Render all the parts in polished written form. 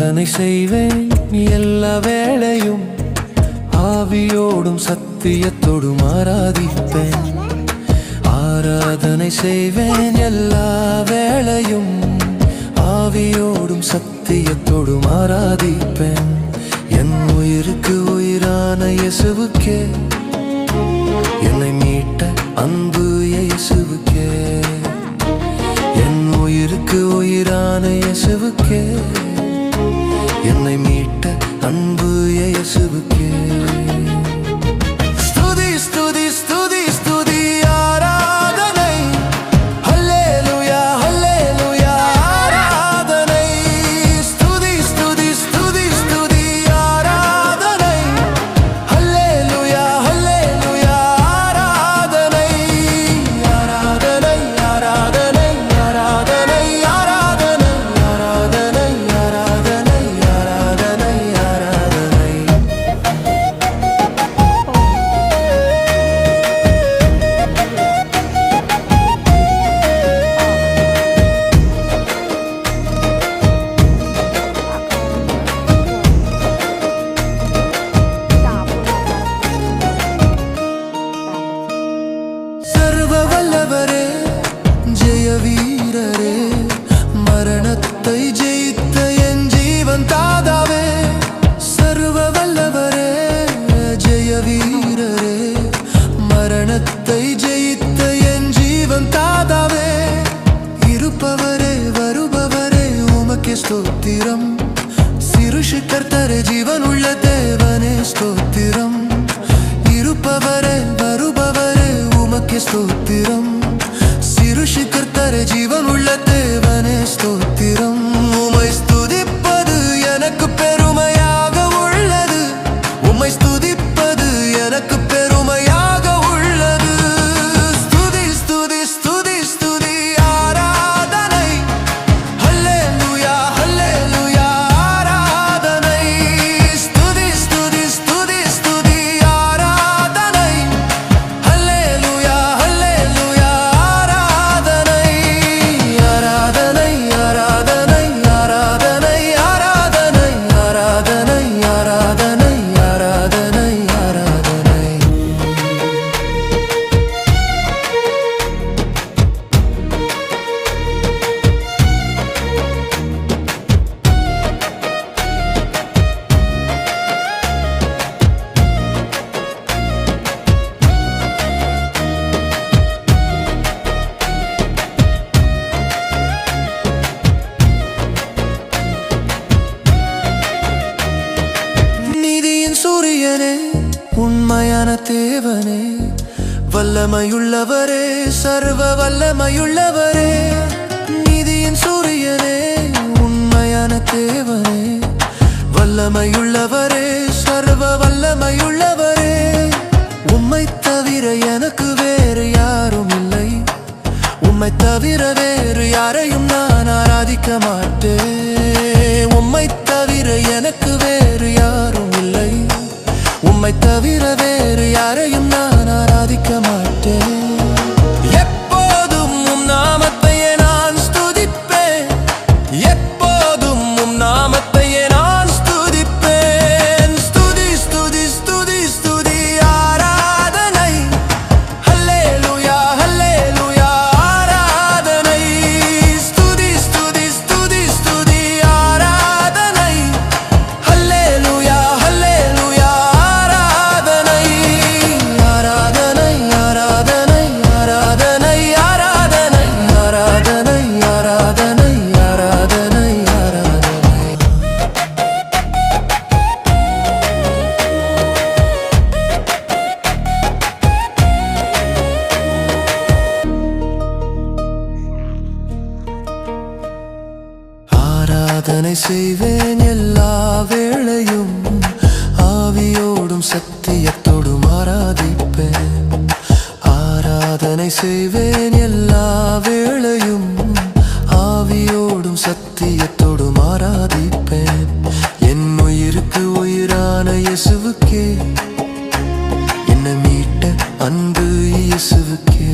ஆராதனை செய்வேன் எல்லா வேளையும் ஆவியோடும் சத்தியத்தோடும் ஆராதிப்பேன். ஆராதனை செய்வேன் எல்லா வேளையும் ஆவியோடும் சத்தியத்தோடும் ஆராதிப்பேன். என் உயிருக்கு உயிரான இயேசுவுக்கே, என்னை மீட்ட அன்பு இயேசுவுக்கே, என் உயிருக்கு உயிரான இயேசுவுக்கே, என்னை மீட்ட அன்பு இயேசுவுக்கே. ஸ்துதி ஸ்துதி ஸ்துதி ஸ்துதி ஆராதனை, ஹல்லேலூயா ஹல்லேலூயா ஆராதனை. ஸ்துதி ஸ்துதி ஸ்துதி ஸ்துதி ஆராதனை, ஹல்லேலூயா ஹல்லேலூயா ஆராதனை. ஆராதனை ஆராதனை ஆராதனை ஆராதனை ஆராதனை ஆராதனை ஆராதனை ஆராதனை. சர்வ வல்லவரே, ஜெய வீரரே, மரணத்தை ஜெயித்த என் ஜீவன் தாதாவே. சர்வ வல்லவரே, ஜெய வீரரே, மரணத்தை ஜெயித்த என் ஜீவன் தாதாவே. இருப்பவரே வருபவரே உமக்கே ஸ்தோத்திரம், சிருஷி கர்த்தரே ஜீவன் உள்ள தேவனே ஸ்தோத்திரம். இருப்பவரே வருபவரே உமக்கே ஸ்தோத்திரம், சிருஷி கர்த்தரே ஜீவன் உள்ள தேவனே ஸ்தோத்திரம். உம்மை ஸ்துதிப்பது எனக்கு பெருமையாக உள்ளது, உம்மை ஸ்துதிப்பது எனக்கு பெருமையாக உள்ளது. ஸ்துதி ஸ்துதி ஸ்துதி ஸ்துதி ஆராதனை, ஹல்லேலூயா ஹல்லேலூயா ஆராதனை. ஸ்துதி ஸ்துதி ஸ்துதி ஸ்துதி ஆராதனை, ஹல்லேலூயா ஹல்லேலூயா ஆராதனை. ஆராதனை ஆராதனை ஆராதனை ஆராதனை ஆராதனை ஆராதனை ஆராதனை ஆராதனை. நீதியின் சூரியனே, உண்மையான தேவனே, வல்லமையுள்ளவரே, சர்வ வல்லமையுள்ளவரே. நீதியின் சூரியனே, உண்மையான தேவனே, வல்லமையுள்ளவரே, சர்வ வல்லமையுள்ளவரே. உம்மை தவிர எனக்கு வேறு யாரும் இல்லை, உம்மை தவிர வேறு யாரையும் நான் ஆராதிக்க மாட்டேன். உம்மை தவிர எனக்கு வேறு யாரும் இல்லை, உம்மை தவிர வேறு யாரையும் நான் ஆராதிக்க மாட்டேன். எப்போதும் உம் நாமத்தையே நான் ஸ்துதிப்பேன், எப்போதும் உம் நாமத்தையே நான் ஸ்துதிப்பேன். ஸ்துதி ஸ்துதி ஸ்துதி ஸ்துதி ஆராதனை, ஹல்லேலூயா ஹல்லேலூயா ஆராதனை. ஸ்துதி ஸ்துதி ஸ்துதி ஸ்துதி ஆராதனை, ஹல்லேலூயா ஹல்லேலூயா ஆராதனை. ஆராதனை ஆராதனை ஆராதனை ஆராதனை ஆராதனை ஆராதனை ஆராதனை ஆராதனை. ஆராதனை செய்வேன் எல்லா வேளையும் ஆவியோடும் சத்தியத்தோடும் ஆராதிப்பேன். ஆராதனை செய்வேன் எல்லா வேளையும் ஆவியோடும் சத்தியத்தோடும் ஆராதிப்பேன். என் உயிருக்கு உயிரான இயேசுவுக்கே, என்னை மீட்ட அன்பு இயேசுவுக்கே,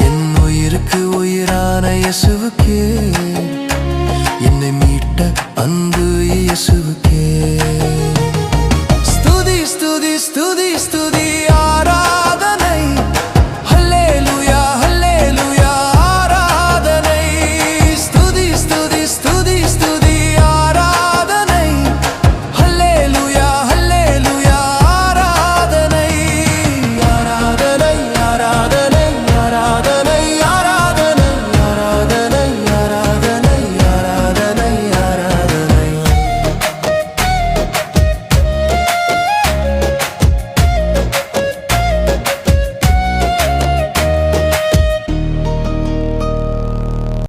என் உயிருக்கு உயிரான இயேசுவுக்கே, என்னை மீட்ட அன்பு இயேசுவுக்கே